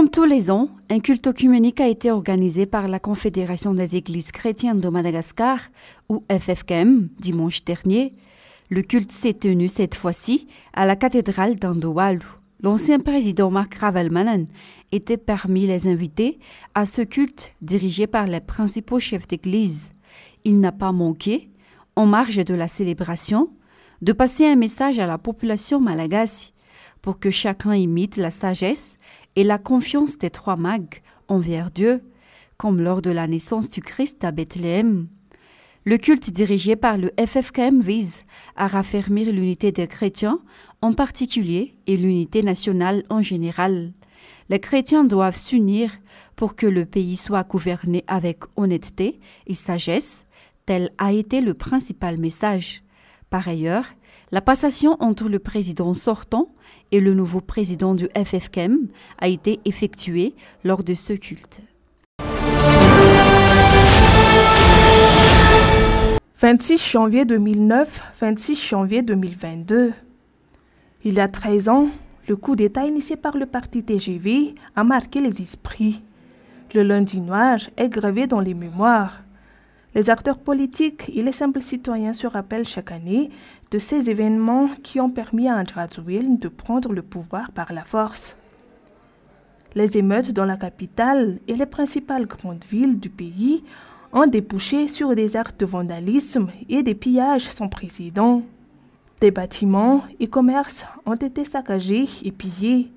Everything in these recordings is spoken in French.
Comme tous les ans, un culte œcuménique a été organisé par la Confédération des Églises chrétiennes de Madagascar, ou FFKM, dimanche dernier. Le culte s'est tenu cette fois-ci à la cathédrale d'Andowalu. L'ancien président Marc Ravalomanana était parmi les invités à ce culte dirigé par les principaux chefs d'église. Il n'a pas manqué, en marge de la célébration, de passer un message à la population malagasy pour que chacun imite la sagesse et la confiance des trois mages envers Dieu, comme lors de la naissance du Christ à Bethléem. Le culte dirigé par le FFKM vise à raffermir l'unité des chrétiens en particulier et l'unité nationale en général. Les chrétiens doivent s'unir pour que le pays soit gouverné avec honnêteté et sagesse, tel a été le principal message. Par ailleurs, la passation entre le président sortant et le nouveau président du FFKM a été effectuée lors de ce culte. 26 janvier 2009, 26 janvier 2022. Il y a 13 ans, le coup d'État initié par le parti TGV a marqué les esprits. Le lundi noir est gravé dans les mémoires. Les acteurs politiques et les simples citoyens se rappellent chaque année de ces événements qui ont permis à Andradjouil de prendre le pouvoir par la force. Les émeutes dans la capitale et les principales grandes villes du pays ont débouché sur des actes de vandalisme et des pillages sans précédent. Des bâtiments et commerces ont été saccagés et pillés.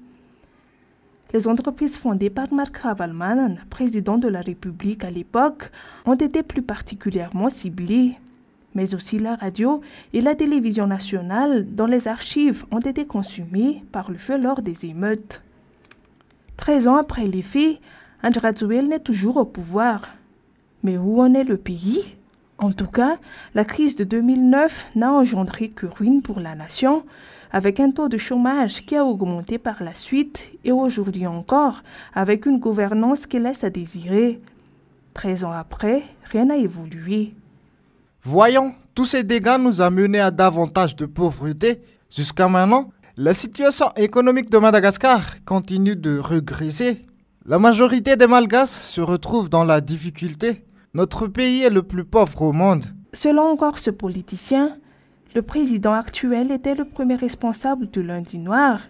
Les entreprises fondées par Marc Ravalomanana, président de la République à l'époque, ont été plus particulièrement ciblées. Mais aussi la radio et la télévision nationale, dont les archives ont été consumées par le feu lors des émeutes. 13 ans après les faits, Andradjouil n'est toujours au pouvoir. Mais où en est le pays? En tout cas, la crise de 2009 n'a engendré que ruine pour la nation, avec un taux de chômage qui a augmenté par la suite et aujourd'hui encore, avec une gouvernance qui laisse à désirer. 13 ans après, rien n'a évolué. Voyons, tous ces dégâts nous ont menés à davantage de pauvreté. Jusqu'à maintenant, la situation économique de Madagascar continue de régresser. La majorité des Malgaches se retrouvent dans la difficulté. Notre pays est le plus pauvre au monde. Selon encore ce politicien, le président actuel était le premier responsable du lundi noir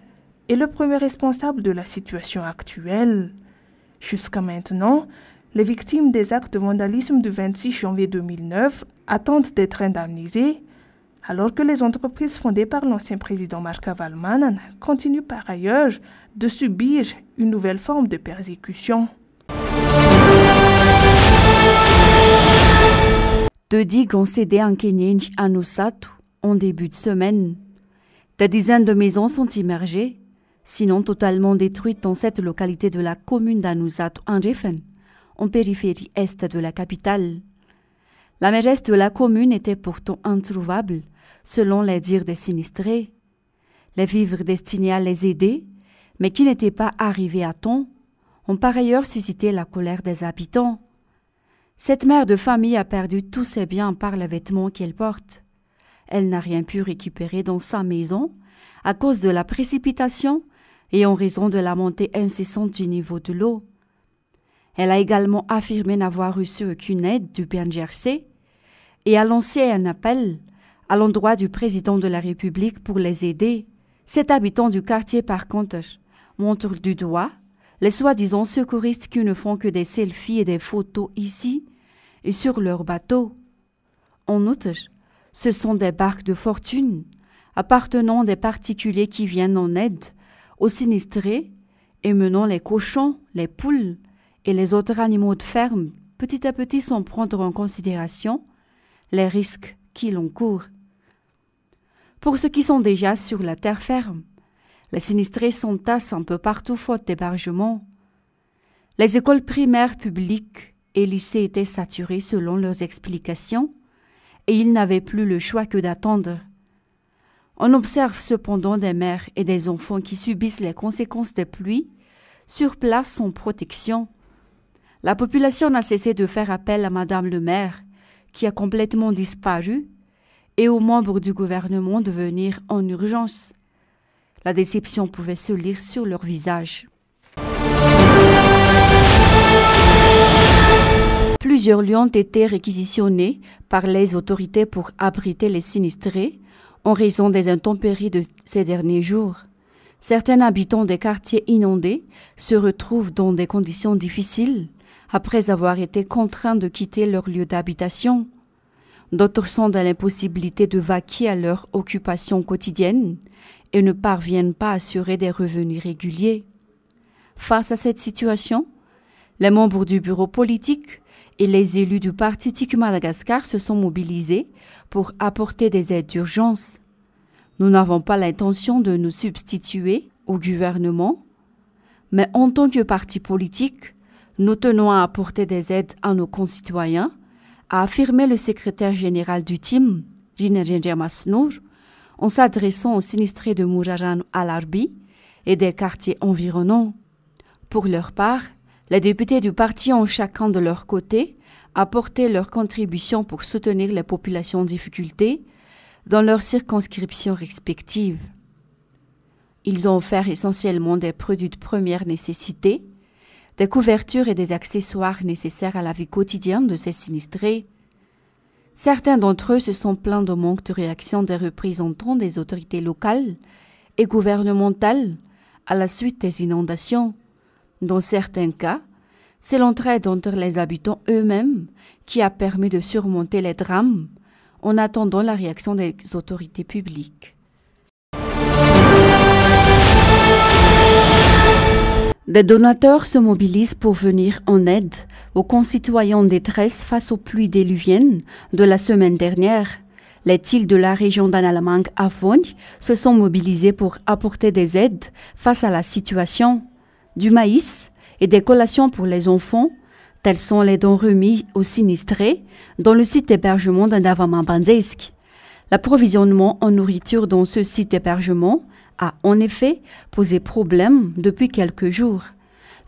et le premier responsable de la situation actuelle. Jusqu'à maintenant, les victimes des actes de vandalisme du 26 janvier 2009 attendent d'être indemnisées, alors que les entreprises fondées par l'ancien président Marc Ravalomanana continuent par ailleurs de subir une nouvelle forme de persécution. Deux digues ont cédé en Kenyinj à Nosatu en début de semaine. Des dizaines de maisons sont immergées, sinon totalement détruites dans cette localité de la commune d'Anusatu Andjefen, en périphérie est de la capitale. La mairesse de la commune était pourtant introuvable, selon les dires des sinistrés. Les vivres destinés à les aider, mais qui n'étaient pas arrivés à temps, ont par ailleurs suscité la colère des habitants. Cette mère de famille a perdu tous ses biens par les vêtements qu'elle porte. Elle n'a rien pu récupérer dans sa maison à cause de la précipitation et en raison de la montée incessante du niveau de l'eau. Elle a également affirmé n'avoir reçu aucune aide du BNGRC et a lancé un appel à l'endroit du président de la République pour les aider. Cet habitant du quartier, par contre, montre du doigt les soi-disant secouristes qui ne font que des selfies et des photos ici et sur leur bateau. En outre, ce sont des barques de fortune appartenant à des particuliers qui viennent en aide aux sinistrés et menant les cochons, les poules et les autres animaux de ferme petit à petit sans prendre en considération les risques qu'ils encourent. Pour ceux qui sont déjà sur la terre ferme, les sinistrés s'entassent un peu partout faute d'hébergement. Les écoles primaires publiques et lycées étaient saturés selon leurs explications et ils n'avaient plus le choix que d'attendre. On observe cependant des mères et des enfants qui subissent les conséquences des pluies sur place sans protection. La population n'a cessé de faire appel à Madame le maire, qui a complètement disparu, et aux membres du gouvernement de venir en urgence. La déception pouvait se lire sur leur visage. Plusieurs lieux ont été réquisitionnés par les autorités pour abriter les sinistrés en raison des intempéries de ces derniers jours. Certains habitants des quartiers inondés se retrouvent dans des conditions difficiles après avoir été contraints de quitter leur lieu d'habitation. D'autres sont dans l'impossibilité de vaquer à leur occupation quotidienne et ne parviennent pas à assurer des revenus réguliers. Face à cette situation, les membres du bureau politique et les élus du Parti TIC Madagascar se sont mobilisés pour apporter des aides d'urgence. Nous n'avons pas l'intention de nous substituer au gouvernement, mais en tant que parti politique, nous tenons à apporter des aides à nos concitoyens, a affirmé le secrétaire général du TIM, Jinerjenjer Masnour, en s'adressant aux sinistrés de Mouraran Alarbi et des quartiers environnants. Pour leur part, les députés du parti ont chacun de leur côté apporté leur contribution pour soutenir les populations en difficulté dans leurs circonscriptions respectives. Ils ont offert essentiellement des produits de première nécessité, des couvertures et des accessoires nécessaires à la vie quotidienne de ces sinistrés. Certains d'entre eux se sont plaints de manque de réaction des représentants des autorités locales et gouvernementales à la suite des inondations. Dans certains cas, c'est l'entraide entre les habitants eux-mêmes qui a permis de surmonter les drames en attendant la réaction des autorités publiques. Des donateurs se mobilisent pour venir en aide aux concitoyens en détresse face aux pluies déluviennes de la semaine dernière. Les TIL de la région d'Analamang à Vogn se sont mobilisés pour apporter des aides face à la situation. Du maïs et des collations pour les enfants, tels sont les dons remis aux sinistrés dans le site d'hébergement d'Andavama-Bandesk. L'approvisionnement en nourriture dans ce site d'hébergement a en effet posé problème depuis quelques jours.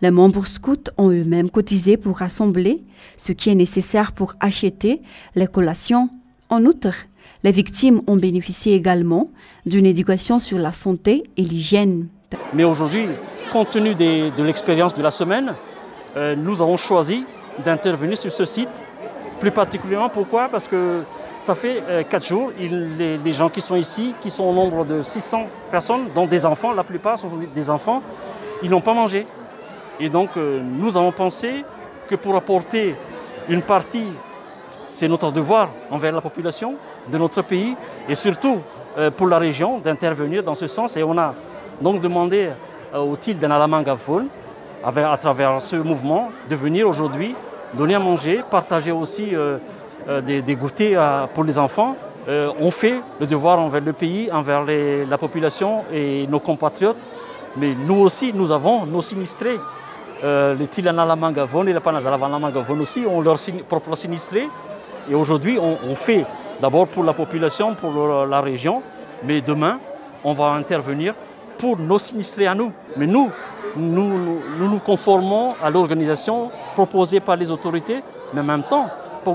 Les membres scouts ont eux-mêmes cotisé pour rassembler ce qui est nécessaire pour acheter les collations. En outre, les victimes ont bénéficié également d'une éducation sur la santé et l'hygiène. Mais aujourd'hui, compte tenu de l'expérience de la semaine, nous avons choisi d'intervenir sur ce site. Plus particulièrement, pourquoi? Parce que ça fait 4 jours, les gens qui sont ici, qui sont au nombre de 600 personnes, dont des enfants, la plupart sont des enfants, ils n'ont pas mangé. Et donc, nous avons pensé que pour apporter une partie, c'est notre devoir envers la population de notre pays, et surtout pour la région, d'intervenir dans ce sens. Et on a donc demandé au TIL d'Analamang à Vogn, à travers ce mouvement, de venir aujourd'hui donner à manger, partager aussi des goûters pour les enfants. On fait le devoir envers le pays, envers la population et nos compatriotes. Mais nous aussi, nous avons nos sinistrés. Les TIL d'Analamang à Vogn et les Panazalavanamang à Vogn aussi ont leurs propres sinistrés. Et aujourd'hui, on fait d'abord pour la population, pour la région. Mais demain, on va intervenir pour nos sinistrés à nous. Mais nous conformons à l'organisation proposée par les autorités, mais en même temps,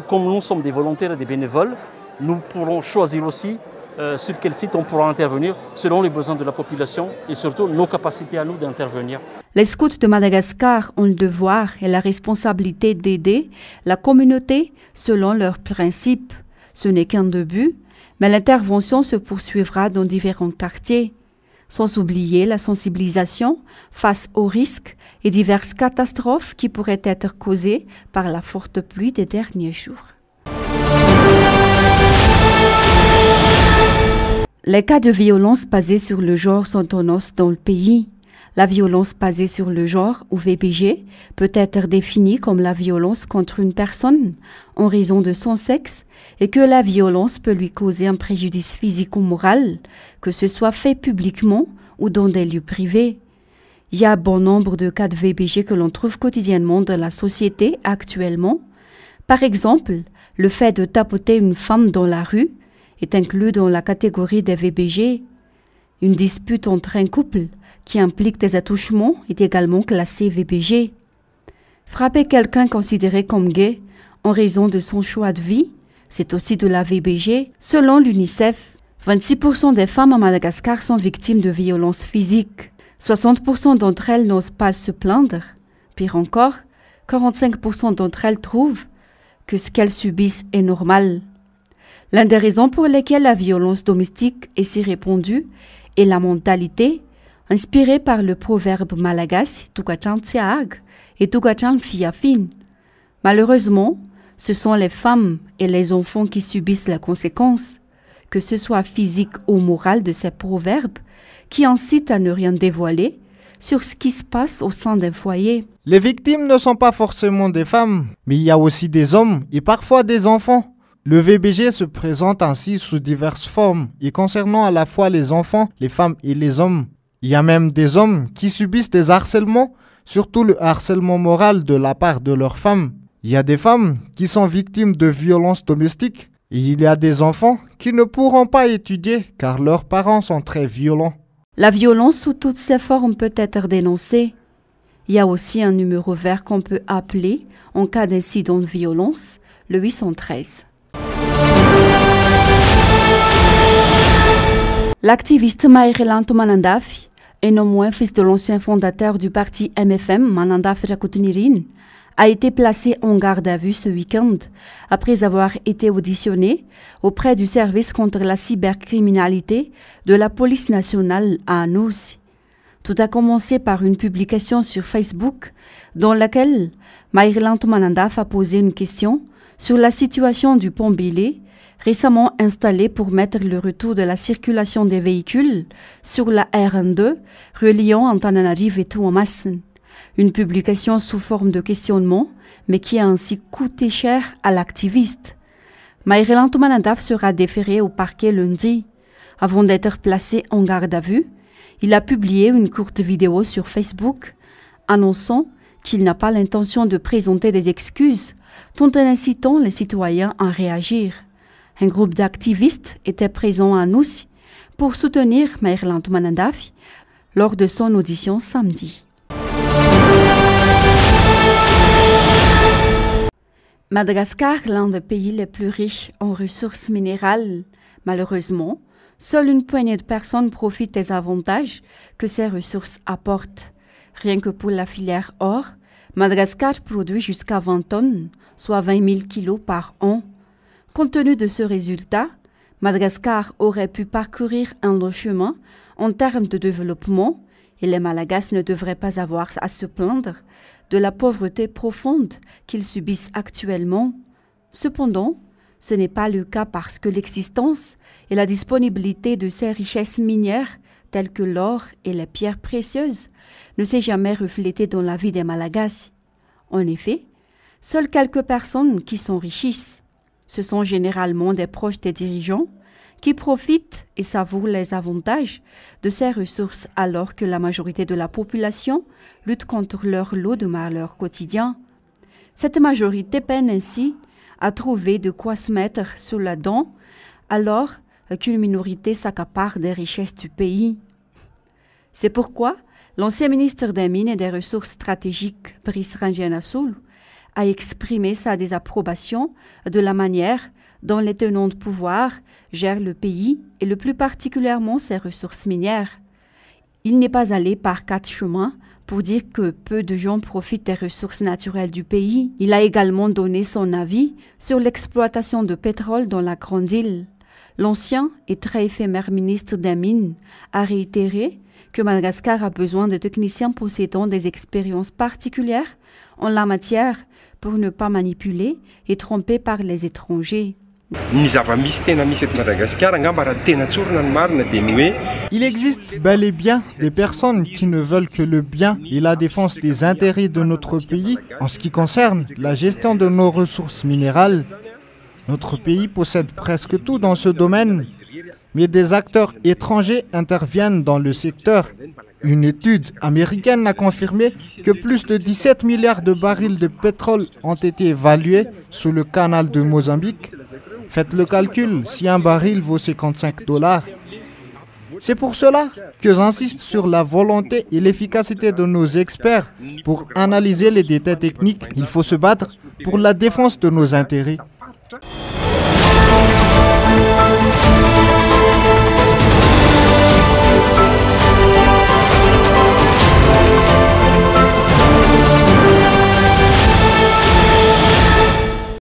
comme nous sommes des volontaires et des bénévoles, nous pourrons choisir aussi sur quel site on pourra intervenir selon les besoins de la population et surtout nos capacités à nous d'intervenir. Les scouts de Madagascar ont le devoir et la responsabilité d'aider la communauté selon leurs principes. Ce n'est qu'un début, mais l'intervention se poursuivra dans différents quartiers. Sans oublier la sensibilisation face aux risques et diverses catastrophes qui pourraient être causées par la forte pluie des derniers jours. Les cas de violence basés sur le genre sont en hausse dans le pays. La violence basée sur le genre, ou VBG, peut être définie comme la violence contre une personne en raison de son sexe et que la violence peut lui causer un préjudice physique ou moral, que ce soit fait publiquement ou dans des lieux privés. Il y a bon nombre de cas de VBG que l'on trouve quotidiennement dans la société actuellement. Par exemple, le fait de tapoter une femme dans la rue est inclus dans la catégorie des VBG. Une dispute entre un couple qui implique des attouchements est également classée VBG. Frapper quelqu'un considéré comme gay en raison de son choix de vie, c'est aussi de la VBG. Selon l'UNICEF, 26% des femmes à Madagascar sont victimes de violences physiques. 60% d'entre elles n'osent pas se plaindre. Pire encore, 45% d'entre elles trouvent que ce qu'elles subissent est normal. L'une des raisons pour lesquelles la violence domestique est si répandue est la mentalité inspirée par le proverbe malagasy « Tokatran tsiahag » et « Tokatran fiafin ». Malheureusement, ce sont les femmes et les enfants qui subissent la conséquence, que ce soit physique ou morale de ces proverbes, qui incitent à ne rien dévoiler sur ce qui se passe au sein d'un foyer. Les victimes ne sont pas forcément des femmes, mais il y a aussi des hommes et parfois des enfants. Le VBG se présente ainsi sous diverses formes et concernant à la fois les enfants, les femmes et les hommes. Il y a même des hommes qui subissent des harcèlements, surtout le harcèlement moral de la part de leurs femmes. Il y a des femmes qui sont victimes de violences domestiques et il y a des enfants qui ne pourront pas étudier car leurs parents sont très violents. La violence sous toutes ses formes peut être dénoncée. Il y a aussi un numéro vert qu'on peut appeler en cas d'incident de violence, le 813. L'activiste Maïrelan Manandafi, et non moins fils de l'ancien fondateur du parti MFM, Manandafi Rakutunirin, a été placé en garde à vue ce week-end après avoir été auditionné auprès du service contre la cybercriminalité de la police nationale à Anoussi. Tout a commencé par une publication sur Facebook dans laquelle Maïrelan Manandaf a posé une question sur la situation du pont Bélé, récemment installé pour mettre le retour de la circulation des véhicules sur la RN2 reliant Antananarivo et Tuamasin. Une publication sous forme de questionnement, mais qui a ainsi coûté cher à l'activiste. Maïrelan Manandaf sera déféré au parquet lundi. Avant d'être placé en garde à vue, il a publié une courte vidéo sur Facebook annonçant qu'il n'a pas l'intention de présenter des excuses, tout en incitant les citoyens à réagir. Un groupe d'activistes était présent à Anoussi pour soutenir Maïrelan Manandaf lors de son audition samedi. Madagascar, l'un des pays les plus riches en ressources minérales. Malheureusement, seule une poignée de personnes profitent des avantages que ces ressources apportent. Rien que pour la filière or, Madagascar produit jusqu'à 20 tonnes, soit 20 000 kilos par an. Compte tenu de ce résultat, Madagascar aurait pu parcourir un long chemin en termes de développement et les Malagas ne devraient pas avoir à se plaindre de la pauvreté profonde qu'ils subissent actuellement. Cependant, ce n'est pas le cas parce que l'existence et la disponibilité de ces richesses minières, telles que l'or et les pierres précieuses, ne s'est jamais reflétée dans la vie des Malagasy. En effet, seules quelques personnes qui s'enrichissent. Ce sont généralement des proches des dirigeants qui profitent et savourent les avantages de ces ressources alors que la majorité de la population lutte contre leur lot de malheurs quotidiens. Cette majorité peine ainsi à trouver de quoi se mettre sous la dent alors qu'une minorité s'accapare des richesses du pays. C'est pourquoi l'ancien ministre des Mines et des Ressources stratégiques, Brice Rangena-Soul, a exprimé sa désapprobation de la manière dont les tenants de pouvoir gèrent le pays et le plus particulièrement ses ressources minières. Il n'est pas allé par quatre chemins pour dire que peu de gens profitent des ressources naturelles du pays. Il a également donné son avis sur l'exploitation de pétrole dans la Grande Île. L'ancien et très éphémère ministre des Mines a réitéré que Madagascar a besoin de techniciens possédant des expériences particulières en la matière pour ne pas manipuler et tromper par les étrangers. Il existe bel et bien des personnes qui ne veulent que le bien et la défense des intérêts de notre pays en ce qui concerne la gestion de nos ressources minérales. Notre pays possède presque tout dans ce domaine, mais des acteurs étrangers interviennent dans le secteur. Une étude américaine a confirmé que plus de 17 milliards de barils de pétrole ont été évalués sous le canal de Mozambique. Faites le calcul, si un baril vaut $55. C'est pour cela que j'insiste sur la volonté et l'efficacité de nos experts pour analyser les détails techniques. Il faut se battre pour la défense de nos intérêts.